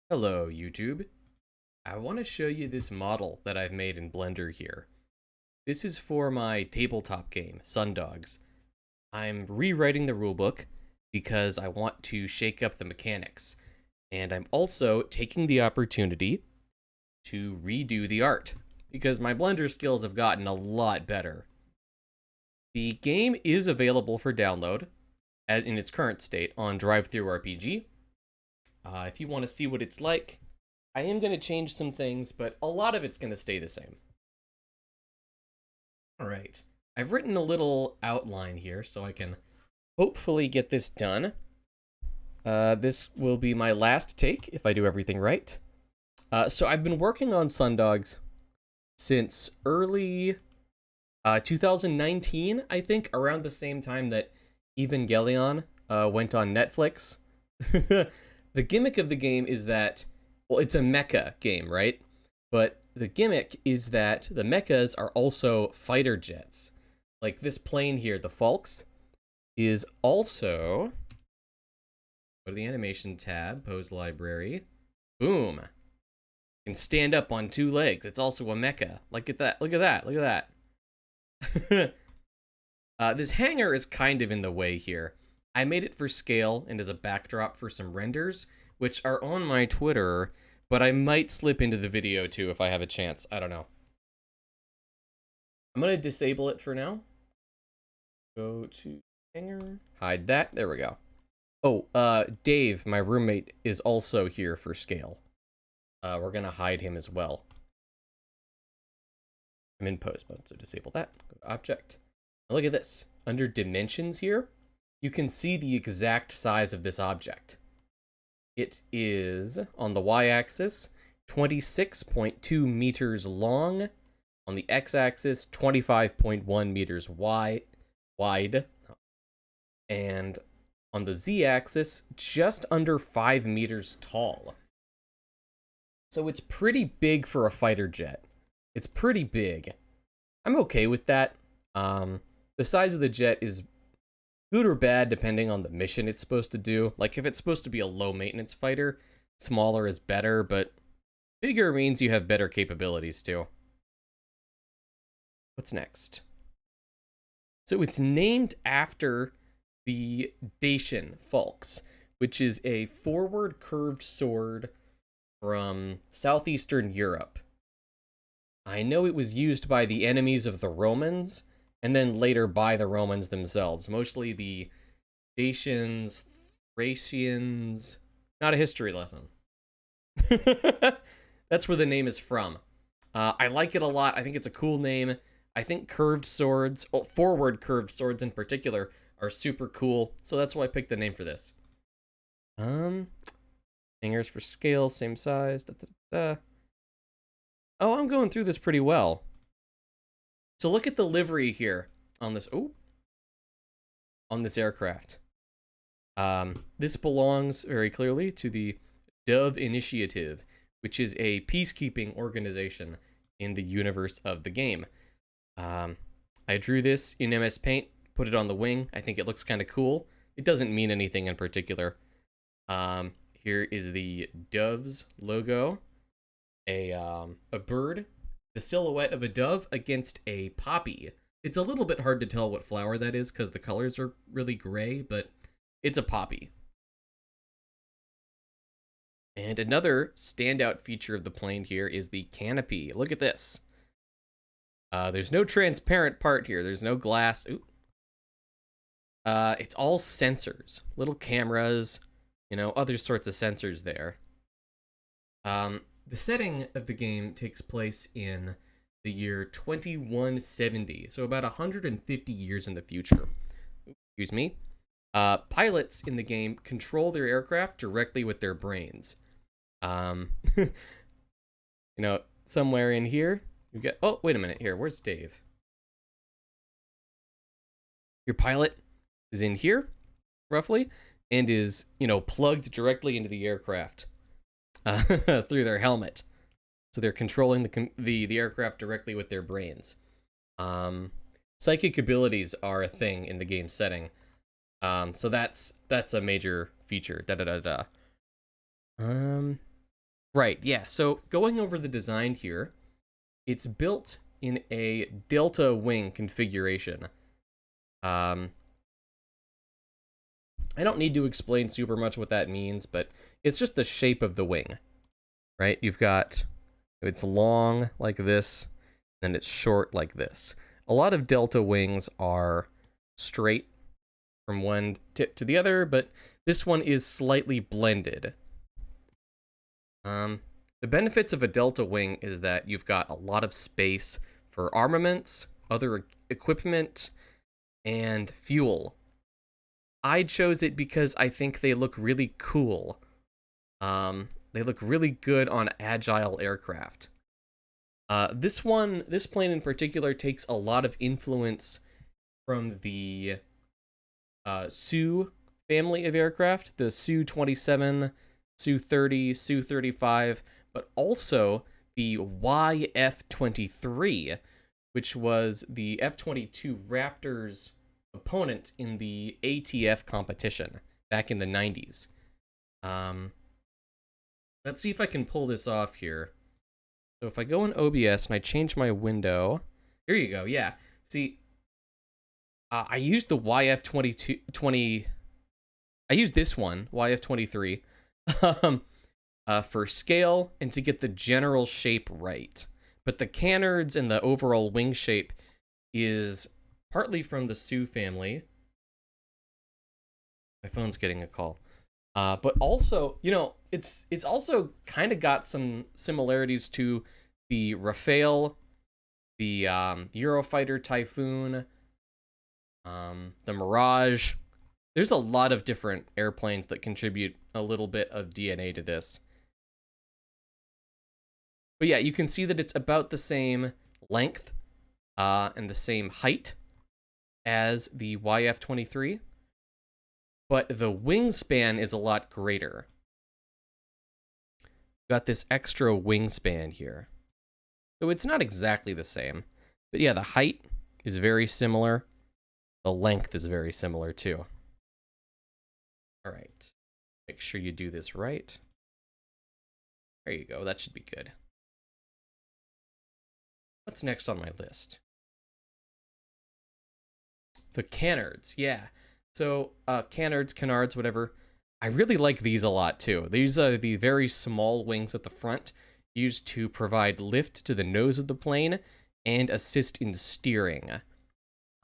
Hello, YouTube. I want to show you this model that I've made in Blender here. This is for my tabletop game, Sundogs. I'm rewriting the rulebook because I want to shake up the mechanics, and I'm also taking the opportunity to redo the art because my Blender skills have gotten a lot better. The game is available for download as in its current state on DriveThruRPG. If you want to see what it's like, I am going to change some things, but a lot of it's going to stay the same. All right. I've written a little outline here so I can hopefully get this done. This will be my last take if I do everything right. So I've been working on Sundogs since early 2019, I think, around the same time that Evangelion went on Netflix. The gimmick of the game is that, well, it's a mecha game, right? But the gimmick is that the mechas are also fighter jets. Like this plane here, the Falx, is also... Go to the animation tab, pose library. Boom. Can stand up on two legs. It's also a mecha. Look at that. Look at that. Look at that. This hanger is kind of in the way here. I made it for scale and as a backdrop for some renders, which are on my Twitter, but I might slip into the video too if I have a chance. I don't know. I'm going to disable it for now. Go to hanger. Hide that. There we go. Oh, Dave, my roommate, is also here for scale. We're going to hide him as well. I'm in pose mode, so disable that. Go to object. Now look at this. Under dimensions here, you can see the exact size of this object. It is, on the y-axis, 26.2 meters long. On the x-axis, 25.1 meters wide. And on the z-axis, just under 5 meters tall. So it's pretty big for a fighter jet. It's pretty big. I'm okay with that. The size of the jet is good or bad depending on the mission it's supposed to do. Like if it's supposed to be a low maintenance fighter, smaller is better, but bigger means you have better capabilities too. What's next? So it's named after the Dacian Falx, which is a forward curved sword from southeastern Europe. I know it was used by the enemies of the Romans, and then later by the Romans themselves, mostly the Dacians, Thracians. Not a history lesson. That's where the name is from. I like it a lot. I think it's a cool name. I think curved swords, well, forward curved swords in particular, are super cool. So that's why I picked the name for this. Hangers for scale, same size. Da, da, da. Oh, I'm going through this pretty well. So look at the livery here on this. Oh, on this aircraft. This belongs very clearly to the Dove Initiative, which is a peacekeeping organization in the universe of the game. I drew this in MS Paint, put it on the wing. I think it looks kind of cool. It doesn't mean anything in particular. Here is the Dove's logo. A bird, the silhouette of a dove against a poppy. It's a little bit hard to tell what flower that is because the colors are really gray, but it's a poppy. And another standout feature of the plane here is the canopy. Look at this. There's no transparent part here. There's no glass. Ooh. It's all sensors, little cameras, other sorts of sensors there. The setting of the game takes place in the year 2170, so about 150 years in the future. Excuse me. Pilots in the game control their aircraft directly with their brains. Somewhere in here, you get. Oh, wait a minute. Here, where's Dave? Your pilot is in here, roughly, and is plugged directly into the aircraft. Through their helmet, so they're controlling the aircraft directly with their brains. Psychic abilities are a thing in the game setting, so that's a major feature. Right, yeah. So going over the design here, it's built in a delta wing configuration. Um, I don't need to explain super much what that means, but it's just the shape of the wing, right? You've got, it's long like this, and it's short like this. A lot of delta wings are straight from one tip to the other, but this one is slightly blended. The benefits of a delta wing is that you've got a lot of space for armaments, other equipment, and fuel. I chose it because I think they look really cool. They look really good on agile aircraft. This plane in particular takes a lot of influence from the Su family of aircraft, the Su-27, Su-30, Su-35, but also the YF-23, which was the F-22 Raptor's opponent in the ATF competition back in the 90s. Let's see if I can pull this off here. So if I go in OBS and I change my window, here you go, yeah. See, I used the YF-20, I used this one, YF-23, for scale and to get the general shape right. But the canards and the overall wing shape is partly from the Su family. My phone's getting a call. But also, you know, it's also kind of got some similarities to the Rafale, the Eurofighter Typhoon, the Mirage. There's a lot of different airplanes that contribute a little bit of DNA to this. But yeah, you can see that it's about the same length and the same height as the YF-23, but the wingspan is a lot greater. Got this extra wingspan here. So it's not exactly the same, but yeah, the height is very similar. The length is very similar too. All right, make sure you do this right. There you go, that should be good. What's next on my list? The canards, yeah. So, canards, canards, whatever. I really like these a lot, too. These are the very small wings at the front, used to provide lift to the nose of the plane and assist in steering.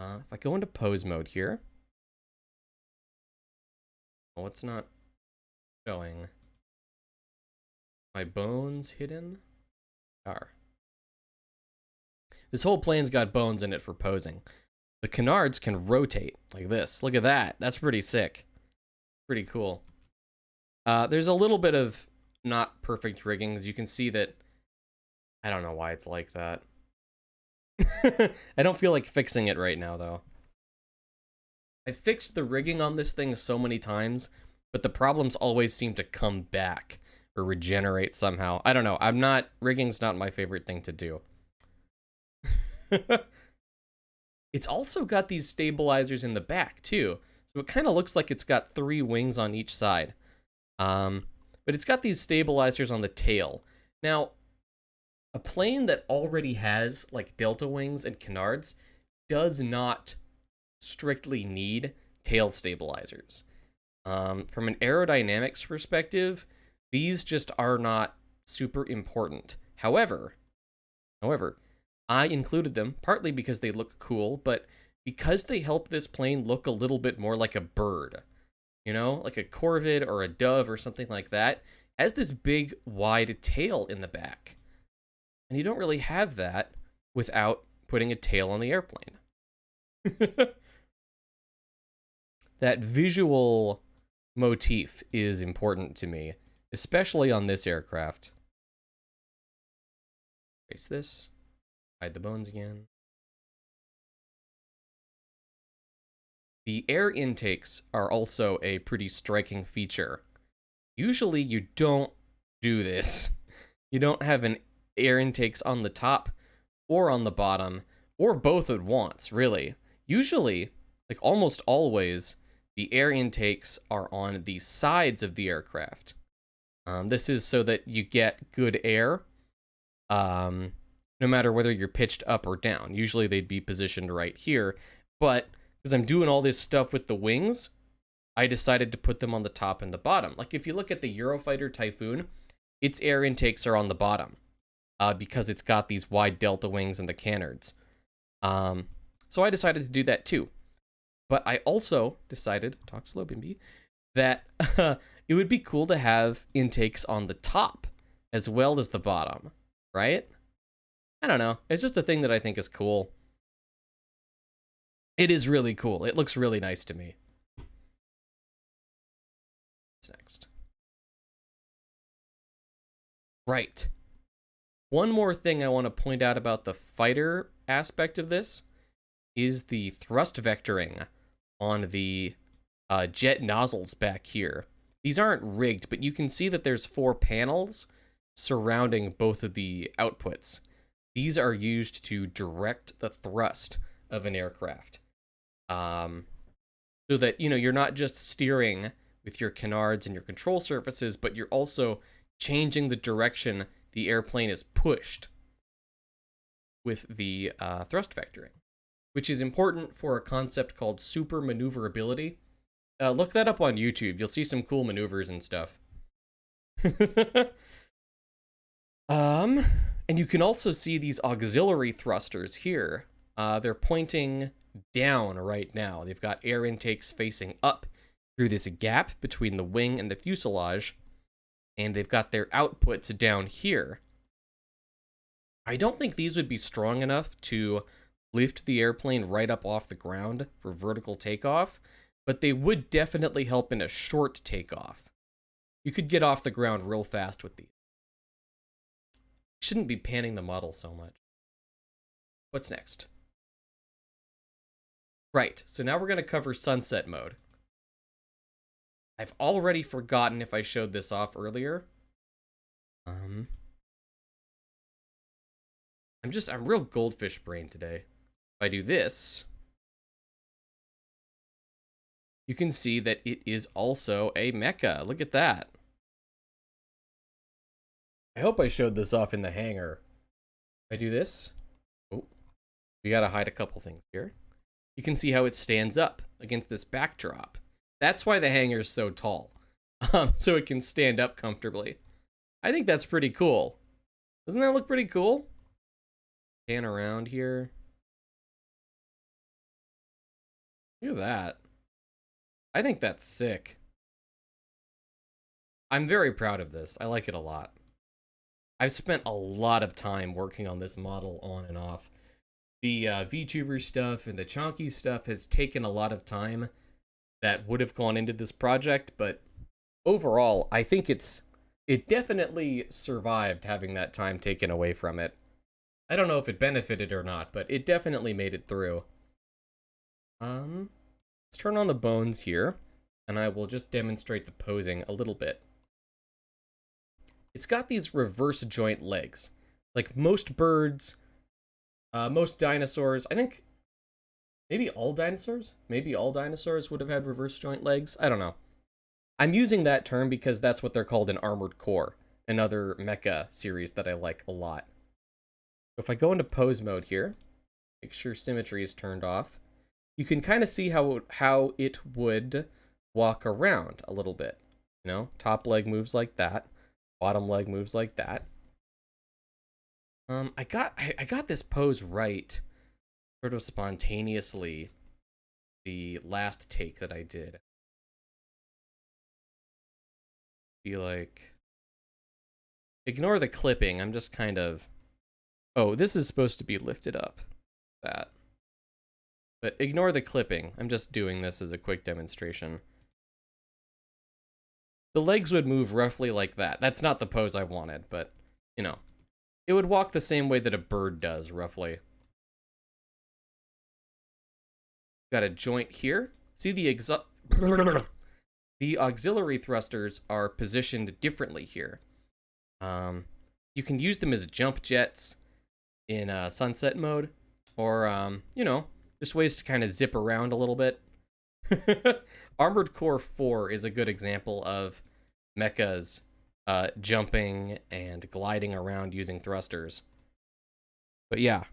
If I go into pose mode here... Oh, it's not showing. My bones hidden? Are. This whole plane's got bones in it for posing. The canards can rotate like this. Look at that. That's pretty sick. Pretty cool. There's a little bit of not perfect riggings. You can see that. I don't know why it's like that. I don't feel like fixing it right now, though. I fixed the rigging on this thing so many times, but the problems always seem to come back or regenerate somehow. I don't know. Rigging's not my favorite thing to do. It's also got these stabilizers in the back, too. So it kind of looks like it's got 3 wings on each side. But it's got these stabilizers on the tail. Now, a plane that already has, like, delta wings and canards does not strictly need tail stabilizers. From an aerodynamics perspective, these just are not super important. However, I included them partly because they look cool, but because they help this plane look a little bit more like a bird. You know, like a corvid or a dove or something like that, has this big, wide tail in the back. And you don't really have that without putting a tail on the airplane. That visual motif is important to me, especially on this aircraft. Erase this. Hide the bones again. The air intakes are also a pretty striking feature. Usually you don't do this. You don't have an air intakes on the top or on the bottom, or both at once, really. Usually, like almost always, the air intakes are on the sides of the aircraft. This is so that you get good air, no matter whether you're pitched up or down. Usually they'd be positioned right here, but because I'm doing all this stuff with the wings, I decided to put them on the top and the bottom. Like if you look at the Eurofighter Typhoon, its air intakes are on the bottom because it's got these wide delta wings and the canards. So I decided to do that too. But I also decided, talk slow, Bimby, that it would be cool to have intakes on the top as well as the bottom, right? I don't know. It's just a thing that I think is cool. It is really cool. It looks really nice to me. What's next? Right. One more thing I want to point out about the fighter aspect of this is the thrust vectoring on the jet nozzles back here. These aren't rigged, but you can see that there's 4 panels surrounding both of the outputs. These are used to direct the thrust of an aircraft. So that, you know, you're not just steering with your canards and your control surfaces, but you're also changing the direction the airplane is pushed with the thrust vectoring, which is important for a concept called super maneuverability. Look that up on YouTube. You'll see some cool maneuvers and stuff. And you can also see these auxiliary thrusters here. They're pointing down right now. They've got air intakes facing up through this gap between the wing and the fuselage, and they've got their outputs down here. I don't think these would be strong enough to lift the airplane right up off the ground for vertical takeoff, but they would definitely help in a short takeoff. You could get off the ground real fast with these. Shouldn't be panning the model so much. What's next? Right, so now we're going to cover sunset mode. I've already forgotten if I showed this off earlier. I'm real goldfish brain today. If I do this, you can see that it is also a mecha. Look at that. I hope I showed this off in the hangar. If I do this, oh, we gotta hide a couple things here. You can see how it stands up against this backdrop. That's why the hangar is so tall, so it can stand up comfortably. I think that's pretty cool. Doesn't that look pretty cool? Pan around here. Look at that. I think that's sick. I'm very proud of this. I like it a lot. I've spent a lot of time working on this model on and off. The VTuber stuff and the Chonky stuff has taken a lot of time that would have gone into this project, but overall, I think it definitely survived having that time taken away from it. I don't know if it benefited or not, but it definitely made it through. Let's turn on the bones here, and I will just demonstrate the posing a little bit. It's got these reverse joint legs. Like most birds, most dinosaurs, I think maybe all dinosaurs? Maybe all dinosaurs would have had reverse joint legs? I don't know. I'm using that term because that's what they're called in Armored Core, another mecha series that I like a lot. If I go into pose mode here, make sure symmetry is turned off, you can kind of see how it would walk around a little bit. You know, top leg moves like that, bottom leg moves like that. I got this pose right sort of spontaneously the last take that I did. Be like, ignore the clipping. I'm just kind of, oh, this is supposed to be lifted up. That. But ignore the clipping. I'm just doing this as a quick demonstration. The legs would move roughly like that. That's not the pose I wanted, but, you know. It would walk the same way that a bird does, roughly. Got a joint here. See the the auxiliary thrusters are positioned differently here. You can use them as jump jets in sunset mode, or, you know, just ways to kind of zip around a little bit. Armored Core 4 is a good example of mechas jumping and gliding around using thrusters. But yeah,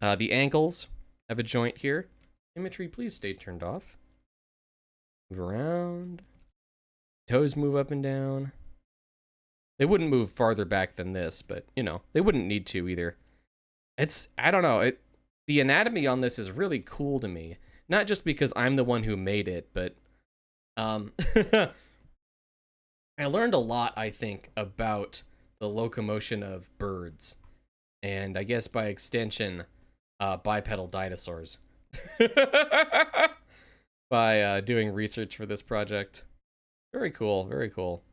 the ankles have a joint here. Symmetry, please stay turned off. Move around. Toes move up and down. They wouldn't move farther back than this, but, you know, they wouldn't need to either. I don't know, the anatomy on this is really cool to me. Not just because I'm the one who made it, but, I learned a lot, I think, about the locomotion of birds. And I guess by extension, bipedal dinosaurs. By doing research for this project. Very cool, very cool.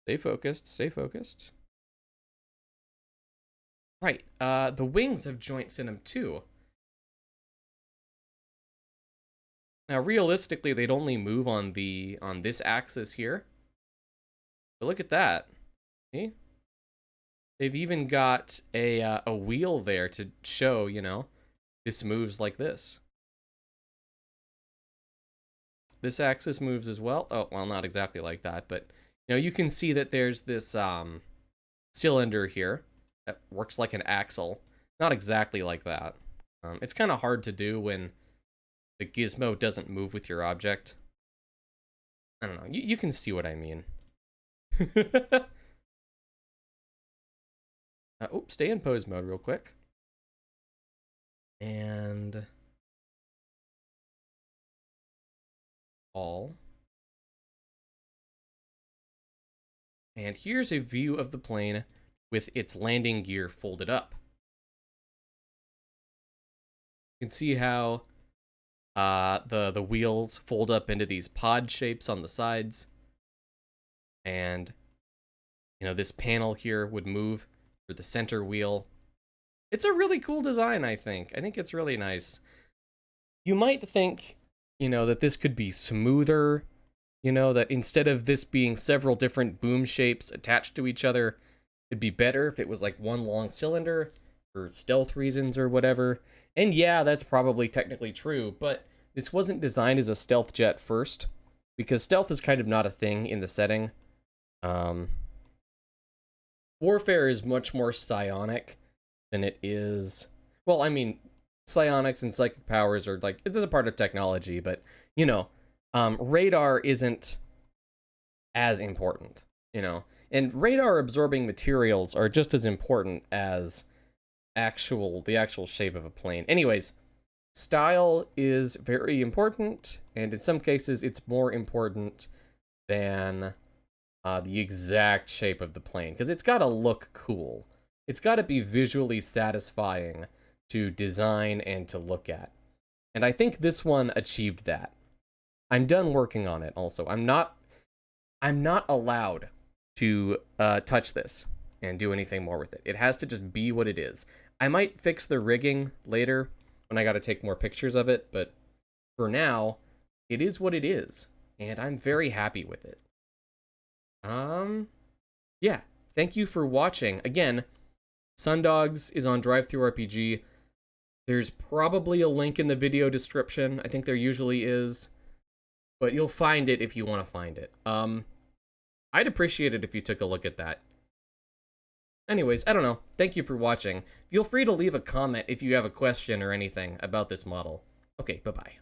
Stay focused, stay focused. Right, the wings have joints in them too. Now, realistically, they'd only move on this axis here. But look at that. See? They've even got a wheel there to show, you know, this moves like this. This axis moves as well. Oh, well, not exactly like that, but, you know, you can see that there's this cylinder here that works like an axle. Not exactly like that. It's kind of hard to do when the gizmo doesn't move with your object. I don't know. You can see what I mean. Stay in pose mode real quick. And all. And here's a view of the plane with its landing gear folded up. You can see how the wheels fold up into these pod shapes on the sides. And, you know, this panel here would move for the center wheel. It's a really cool design, I think. I think it's really nice. You might think, you know, that this could be smoother, you know, that instead of this being several different boom shapes attached to each other, it'd be better if it was like one long cylinder for stealth reasons or whatever. And yeah, that's probably technically true, but this wasn't designed as a stealth jet first, because stealth is kind of not a thing in the setting. Warfare is much more psionic than it is... Well, I mean, psionics and psychic powers are like, it is a part of technology, but, you know, radar isn't as important, you know? And radar absorbing materials are just as important as the actual shape of a plane. Anyways, style is very important, and in some cases it's more important than the exact shape of the plane, because it's got to look cool. It's got to be visually satisfying to design and to look at. And I think this one achieved that. I'm done working on it also. I'm not allowed to touch this and do anything more with it. It has to just be what it is. I might fix the rigging later when I got to take more pictures of it, but for now, it is what it is, and I'm very happy with it. Yeah, thank you for watching. Again, Sundogs is on DriveThruRPG. There's probably a link in the video description. I think there usually is, but you'll find it if you want to find it. I'd appreciate it if you took a look at that. Anyways, I don't know. Thank you for watching. Feel free to leave a comment if you have a question or anything about this model. Okay, bye-bye.